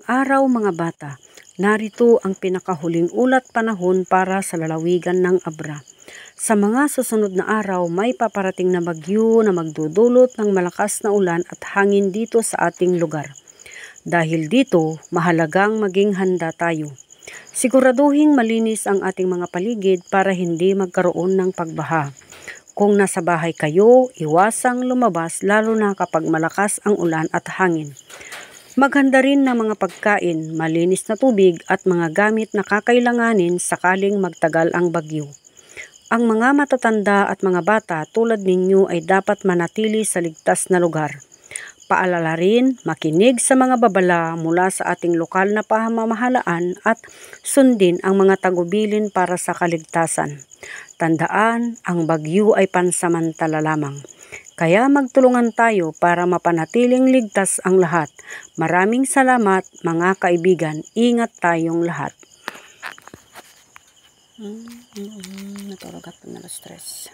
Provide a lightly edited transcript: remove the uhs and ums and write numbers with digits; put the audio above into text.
Magandang araw mga bata. Narito ang pinakahuling ulat panahon para sa lalawigan ng Abra. Sa mga susunod na araw, may paparating na bagyo na magdudulot ng malakas na ulan at hangin dito sa ating lugar. Dahil dito, mahalagang maging handa tayo. Siguraduhing malinis ang ating mga paligid para hindi magkaroon ng pagbaha. Kung nasa bahay kayo, iwasang lumabas lalo na kapag malakas ang ulan at hangin. Maghanda rin ng mga pagkain, malinis na tubig at mga gamit na kakailanganin sakaling magtagal ang bagyo. Ang mga matatanda at mga bata tulad ninyo ay dapat manatili sa ligtas na lugar. Paalala rin, makinig sa mga babala mula sa ating lokal na pamamahalaan at sundin ang mga tagubilin para sa kaligtasan. Tandaan, ang bagyo ay pansamantala lamang. Kaya magtulungan tayo para mapanatiling ligtas ang lahat. Maraming salamat mga kaibigan. Ingat tayong lahat. Natulog at na stress.